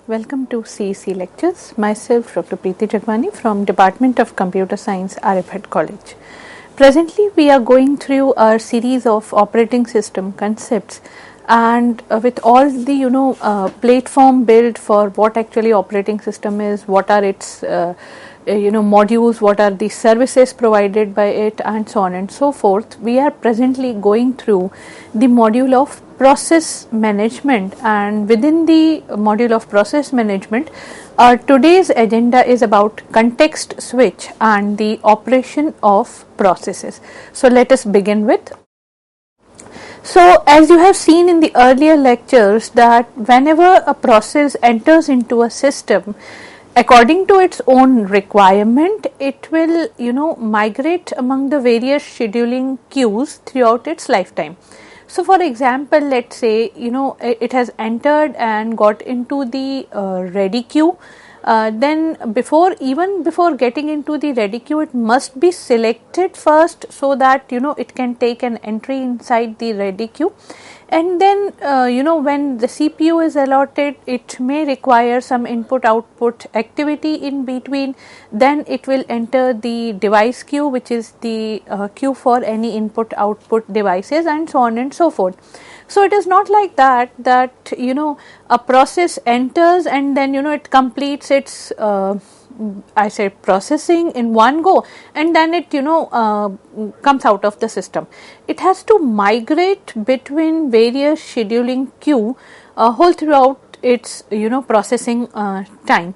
welcome to CEC lectures. Myself Dr. Preeti Jagwani from Department of Computer Science, Arifat College. Presently we are going through our series of operating system concepts and with all the platform built for what actually operating system is, what are its modules, what are the services provided by it, and so on and so forth. We are presently going through the module of process management, and within the module of process management today's agenda is about context switch and the operation of processes. So let us begin with. So as you have seen in the earlier lectures that whenever a process enters into a system, according to its own requirement, it will migrate among the various scheduling queues throughout its lifetime. So for example, let's say it has entered and got into the ready queue. Then before getting into the ready queue, it must be selected first so that it can take an entry inside the ready queue. And then when the CPU is allotted, it may require some input output activity in between. Then it will enter the device queue, which is the queue for any input output devices, and so on and so forth. So it is not like that a process enters and then it completes its processing in one go and then it comes out of the system. It has to migrate between various scheduling queue whole throughout its processing time.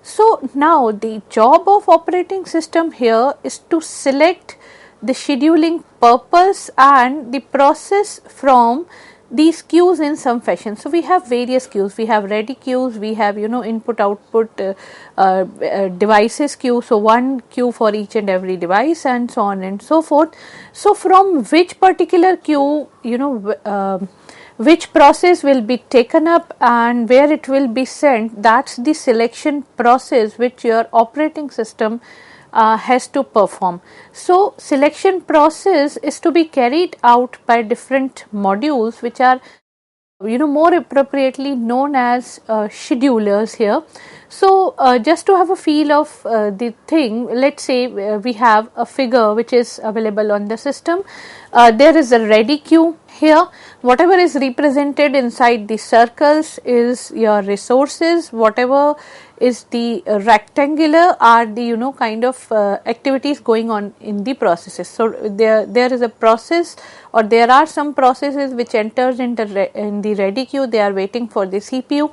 So now the job of operating system here is to select the scheduling purpose and the process from these queues in some fashion. So we have various queues, we have ready queues, we have input output devices queue, so one queue for each and every device, and so on and so forth. So from which particular queue which process will be taken up and where it will be sent, that's the selection process which your operating system has to perform. So selection process is to be carried out by different modules which are more appropriately known as schedulers here. So just to have a feel of the thing, let's say we have a figure which is available on the system. There is a ready queue here. Whatever is represented inside the circles is your resources. Whatever is the rectangular are the kind of activities going on in the processes. So there is a process, or there are some processes which enters in the ready queue. They are waiting for the CPU.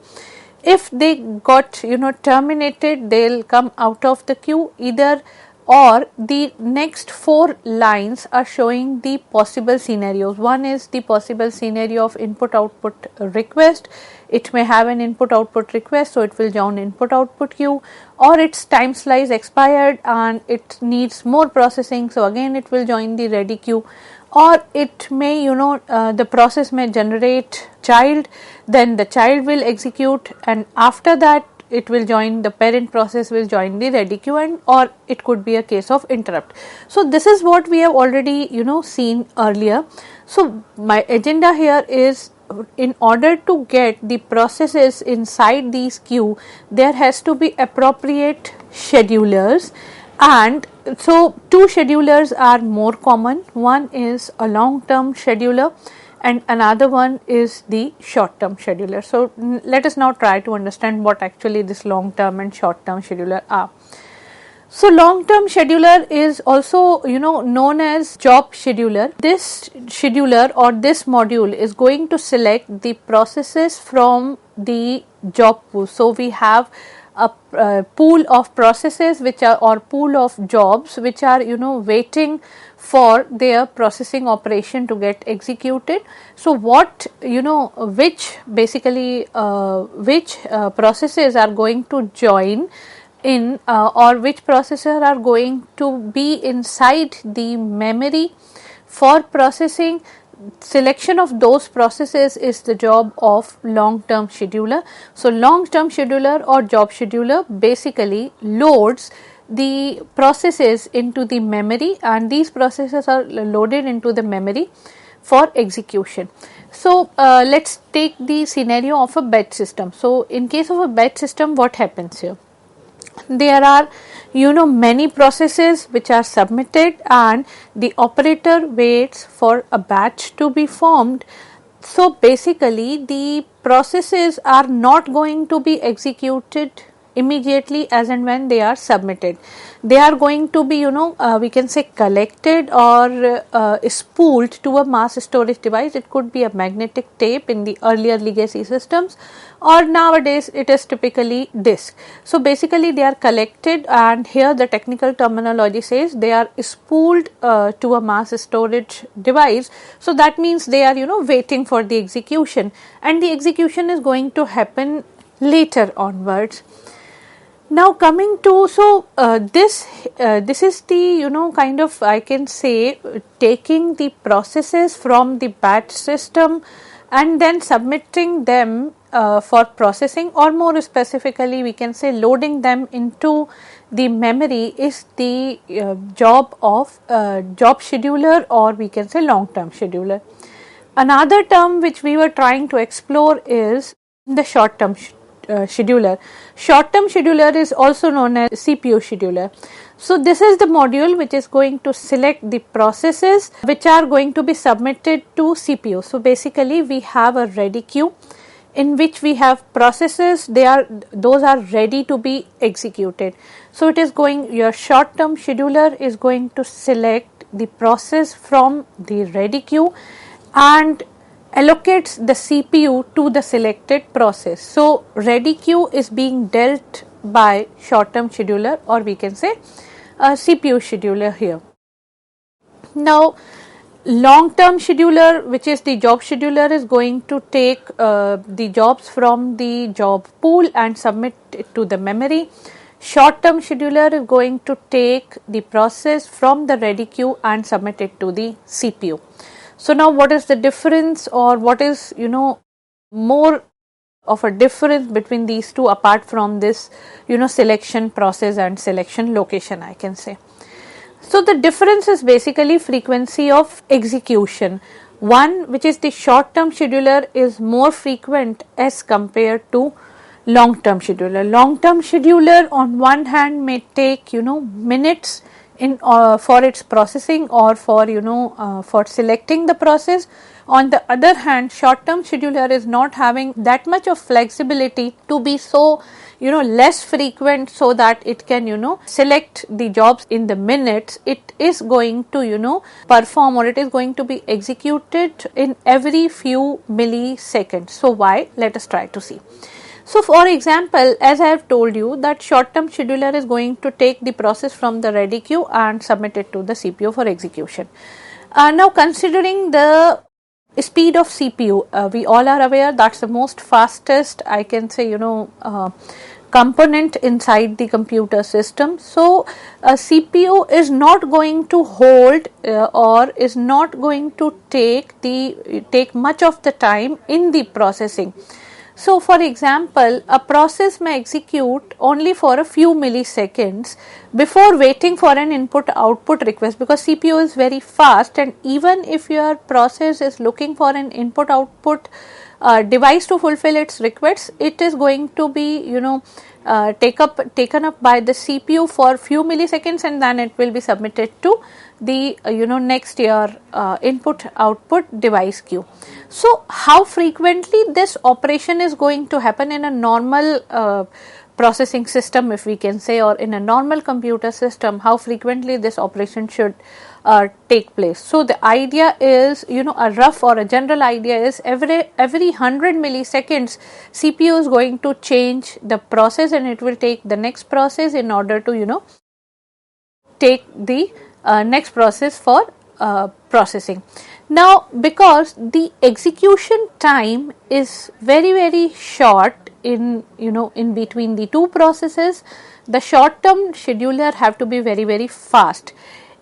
If they got terminated, they'll come out of the queue either, or the next 4 lines are showing the possible scenarios. One is the possible scenario of input output request. It may have an input output request, so it will join input output queue, or its time slice expired and it needs more processing, so again it will join the ready queue. Or it may the process may generate child, then the child will execute, and after that it will join, the parent process will join the ready queue, and or it could be a case of interrupt. So this is what we have already seen earlier. So my agenda here is, in order to get the processes inside these queue, there has to be appropriate schedulers. And so 2 schedulers are more common. One is a long term scheduler and another one is the short term scheduler. So let us now try to understand what actually this long term and short term scheduler are. So long term scheduler is also known as job scheduler. This scheduler or this module is going to select the processes from the job pool. So we have a pool of processes which are, or pool of jobs which are waiting for their processing operation to get executed. So what which basically which processes are going to join in or which processors are going to be inside the memory for processing. Selection of those processes is the job of long term scheduler. So long term scheduler or job scheduler basically loads the processes into the memory, and these processes are loaded into the memory for execution. So let's take the scenario of a batch system. So in case of a batch system, what happens here? There are many processes which are submitted, and the operator waits for a batch to be formed. So basically the processes are not going to be executed immediately as and when they are submitted. They are going to be we can say collected or spooled to a mass storage device. It could be a magnetic tape in the earlier legacy systems, or nowadays it is typically disk. So basically they are collected, and here the technical terminology says they are spooled to a mass storage device. So that means they are waiting for the execution, and the execution is going to happen later onwards. Now coming to, this is the kind of, I can say, taking the processes from the batch system and then submitting them for processing, or more specifically we can say loading them into the memory, is the job of job scheduler, or we can say long term scheduler. Another term which we were trying to explore is the short term scheduler. Short term scheduler is also known as CPU scheduler. So this is the module which is going to select the processes which are going to be submitted to CPU. So basically we have a ready queue in which we have processes, those are ready to be executed. So it is your short term scheduler is going to select the process from the ready queue and allocates the CPU to the selected process. So ready queue is being dealt by short term scheduler, or we can say a CPU scheduler here. Now long term scheduler, which is the job scheduler, is going to take the jobs from the job pool and submit it to the memory. Short term scheduler is going to take the process from the ready queue and submit it to the CPU. So now what is the difference, or what is more of a difference between these two apart from this selection process and selection location, I can say. So the difference is basically frequency of execution. One, which is the short term scheduler, is more frequent as compared to long term scheduler. Long term scheduler on one hand may take minutes in for its processing, or for for selecting the process. On the other hand, short term scheduler is not having that much of flexibility to be so less frequent, so that it can select the jobs in the minutes. It is going to perform, or it is going to be executed in every few milliseconds. So why? Let us try to see. So for example, as I have told you that short term scheduler is going to take the process from the ready queue and submit it to the CPU for execution. Now considering the speed of CPU, we all are aware that's the most fastest, I can say component inside the computer system. So a CPU is not going to hold or is not going to take much of the time in the processing. So for example, a process may execute only for a few milliseconds before waiting for an input output request, because CPU is very fast, and even if your process is looking for an input output device to fulfill its requests, it is going to be taken up by the CPU for few milliseconds, and then it will be submitted to the next your input output device queue. So how frequently this operation is going to happen in a normal processing system, if we can say, or in a normal computer system, how frequently this operation should take place. So the idea is, a rough or a general idea is every 100 milliseconds CPU is going to change the process, and it will take the next process in order to take the next process for processing. Now because the execution time is very short in between the two processes, the short term scheduler have to be very fast.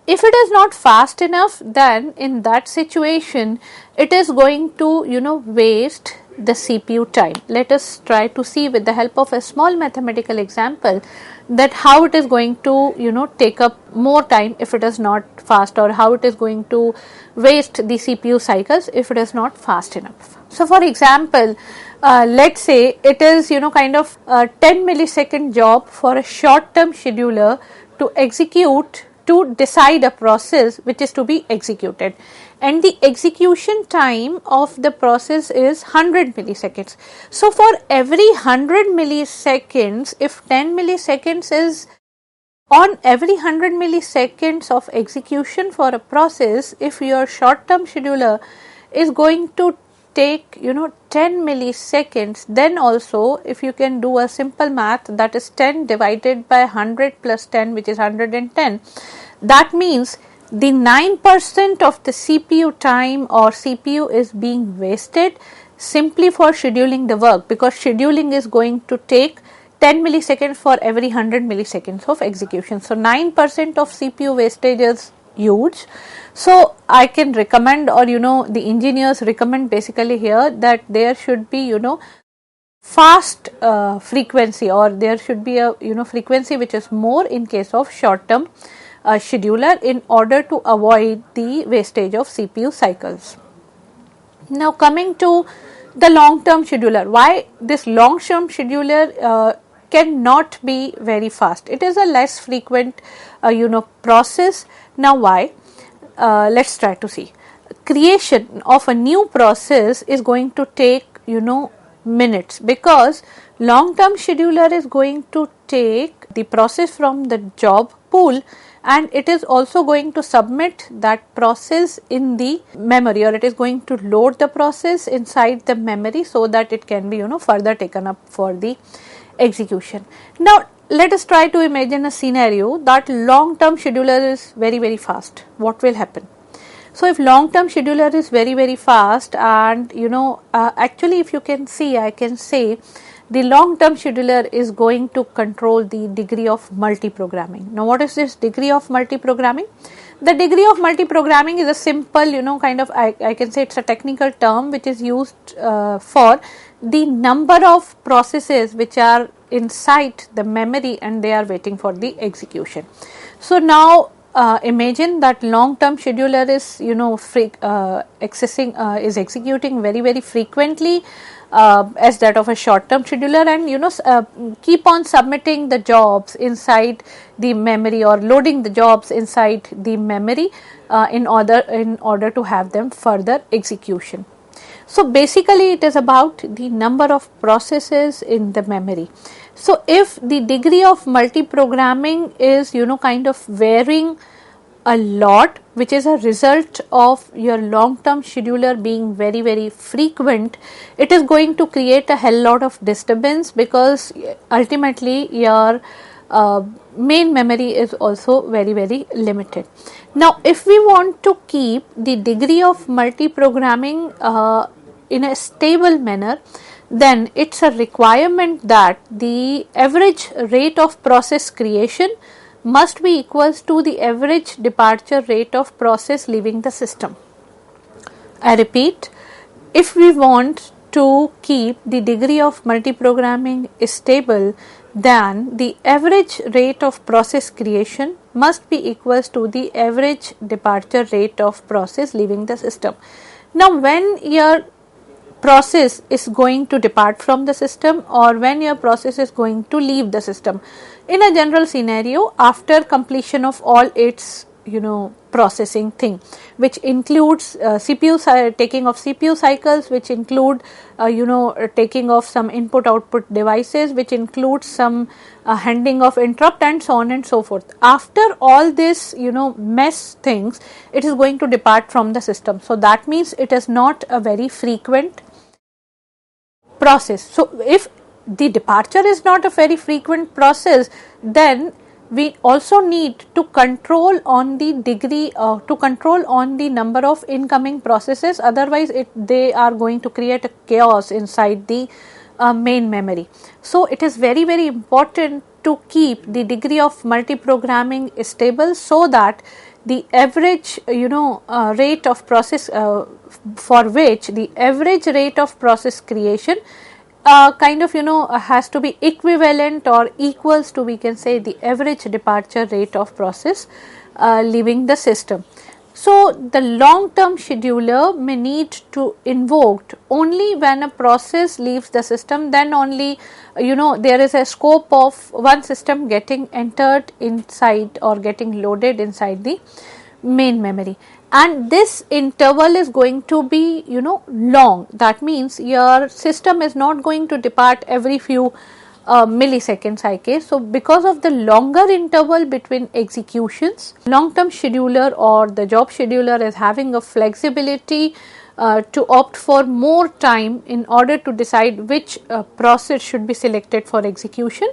If it is not fast enough, then in that situation it is going to waste the CPU time. Let us try to see with the help of a small mathematical example that how it is going to take up more time if it is not fast, or how it is going to waste the CPU cycles if it is not fast enough. So for example, let's say it is kind of a 10 millisecond job for a short term scheduler to execute, to decide a process which is to be executed, and the execution time of the process is 100 milliseconds. So for every 100 milliseconds, if 10 milliseconds is on every 100 milliseconds of execution for a process, if your short term scheduler is going to take 10 milliseconds, then also if you can do a simple math, that is 10 divided by 100 plus 10, which is 110, that means the 9% of the CPU time or CPU is being wasted simply for scheduling the work, because scheduling is going to take 10 milliseconds for every 100 milliseconds of execution. So 9% of CPU wastage is huge. So I can recommend, or the engineers recommend basically here, that there should be fast frequency, or there should be a frequency which is more in case of short term scheduler, in order to avoid the wastage of CPU cycles. Now coming to the long term scheduler, why this long term scheduler cannot be very fast? It is a less frequent process. Now why? Let's try to see. Creation of a new process is going to take minutes, because long term scheduler is going to take the process from the job pool, and it is also going to submit that process in the memory, or it is going to load the process inside the memory so that it can be further taken up for the execution. Now let us try to imagine a scenario that long term scheduler is very fast. What will happen? So if long term scheduler is very fast, and actually if you can see, I can say the long term scheduler is going to control the degree of multiprogramming. Now what is this degree of multiprogramming? The degree of multiprogramming is a simple kind of, I can say it's a technical term which is used for the number of processes which are inside the memory and they are waiting for the execution. So now imagine that long term scheduler is is executing very frequently as that of a short term scheduler, and keep on submitting the jobs inside the memory, or loading the jobs inside the memory in order to have them further execution. So basically it is about the number of processes in the memory. So if the degree of multiprogramming is kind of varying a lot, which is a result of your long term scheduler being very frequent, it is going to create a hell lot of disturbance, because ultimately your main memory is also very limited. Now if we want to keep the degree of multiprogramming in a stable manner, then it's a requirement that the average rate of process creation must be equals to the average departure rate of process leaving the system. I repeat, if we want to keep the degree of multiprogramming stable, then the average rate of process creation must be equals to the average departure rate of process leaving the system. Now when your process is going to depart from the system, or when your process is going to leave the system, in a general scenario, after completion of all its processing thing, which includes taking of CPU cycles, which include taking of some input output devices, which includes some handling of interrupt, and so on and so forth. After all this mess things, it is going to depart from the system. So that means it is not a very frequent process. So if the departure is not a very frequent process, then we also need to control on the degree, to control on the number of incoming processes, otherwise they are going to create a chaos inside the main memory. So it is very important to keep the degree of multiprogramming stable, so that the average rate of process for which the average rate of process creation has to be equivalent or equals to, we can say, the average departure rate of process leaving the system. So, the long term scheduler may need to invoked only when a process leaves the system, then only there is a scope of one system getting entered inside or getting loaded inside the main memory, and this interval is going to be long. That means your system is not going to depart every few milliseconds IK. So, because of the longer interval between executions, long term scheduler or the job scheduler is having a flexibility to opt for more time in order to decide which process should be selected for execution,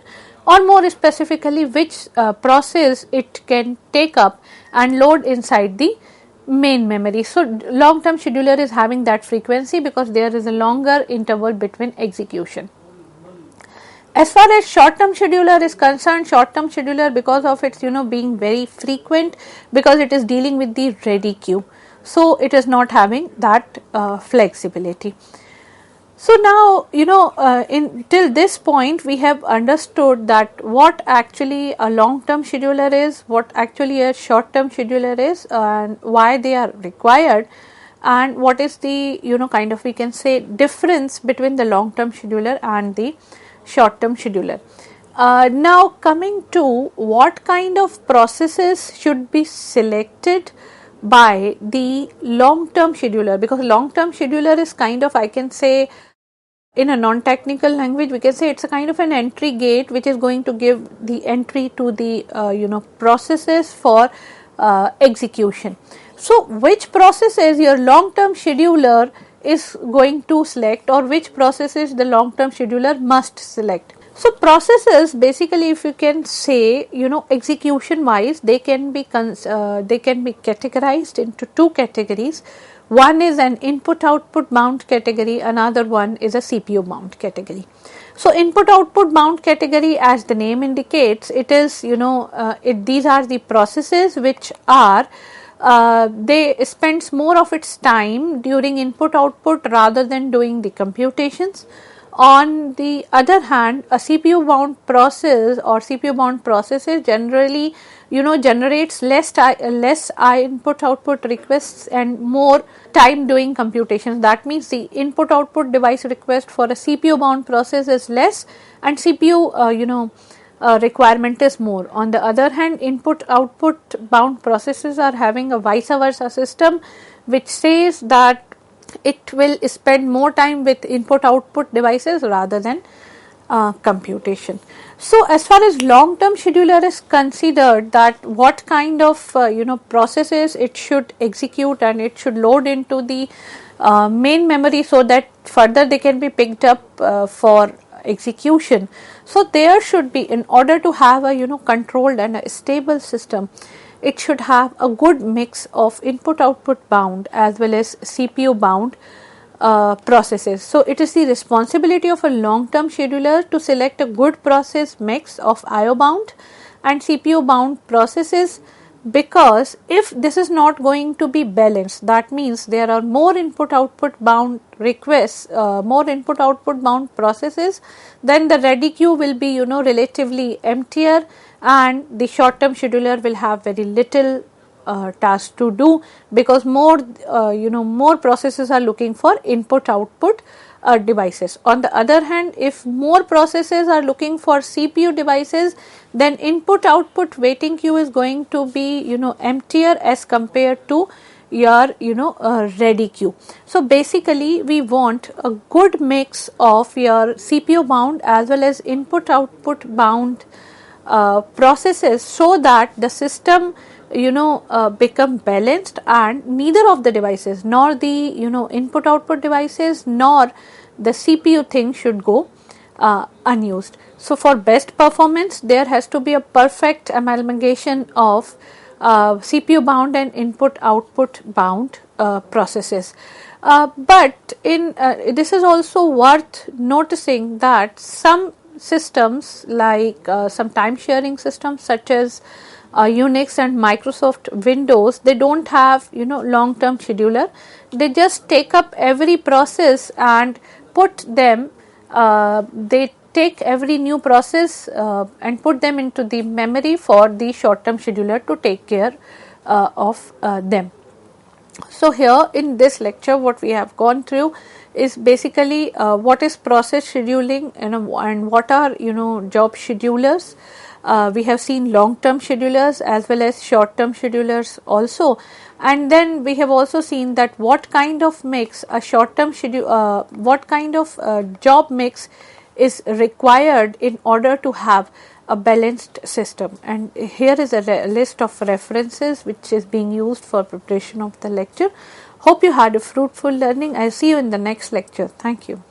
or more specifically which process it can take up and load inside the main memory. So, long term scheduler is having that frequency because there is a longer interval between execution. As far as short term scheduler is concerned, short term scheduler, because of its being very frequent, because it is dealing with the ready queue, so it is not having that flexibility. So, now till this point we have understood that what actually a long term scheduler is, what actually a short term scheduler is, and why they are required, and what is the we can say difference between the long term scheduler and the short term scheduler. Now, coming to what kind of processes should be selected by the long term scheduler, because long term scheduler is I can say, in a non technical language, we can say it's a kind of an entry gate which is going to give the entry to the processes for execution. So, which processes your long term scheduler is going to select, or which processes the long term scheduler must select. So, processes basically, if you can say execution wise, they can be categorized into two categories. One is an input output bound category, another one is a CPU bound category. So, input output bound category, as the name indicates, it is these are the processes which are they spends more of its time during input output rather than doing the computations. On the other hand, a CPU bound process or CPU bound processes generally generates less input output requests and more time doing computations. That means the input output device request for a CPU bound process is less, and CPU requirement is more. On the other hand, input output bound processes are having a vice versa system, which says that it will spend more time with input output devices rather than computation. So, as far as long term scheduler is considered, that what kind of processes it should execute and it should load into the main memory, so that further they can be picked up for execution. So, there should be, in order to have a controlled and a stable system, it should have a good mix of input output bound as well as CPU bound processes. So, it is the responsibility of a long term scheduler to select a good process mix of IO bound and CPU bound processes, because if this is not going to be balanced, that means there are more input output bound requests, more input output bound processes, then the ready queue will be relatively emptier, and the short term scheduler will have very little task to do, because more more processes are looking for input output devices. On the other hand, if more processes are looking for CPU devices, then input output waiting queue is going to be emptier as compared to your ready queue. So, basically we want a good mix of your CPU bound as well as input output bound processes, so that the system become balanced, and neither of the devices, nor the input output devices nor the CPU thing should go unused. So, for best performance, there has to be a perfect amalgamation of CPU bound and input output bound processes. But in this is also worth noticing that some systems like some time sharing systems such as Unix and Microsoft Windows, they don't have long term scheduler. They just take up every process and put them, they take every new process and put them into the memory for the short term scheduler to take care of them. So, here in this lecture what we have gone through is basically what is process scheduling and what are job schedulers. We have seen long term schedulers as well as short term schedulers also, and then we have also seen that what kind of mix a short term schedule, what kind of job mix is required in order to have a balanced system. And here is a list of references which is being used for preparation of the lecture. Hope you had a fruitful learning. I will see you in the next lecture. Thank you.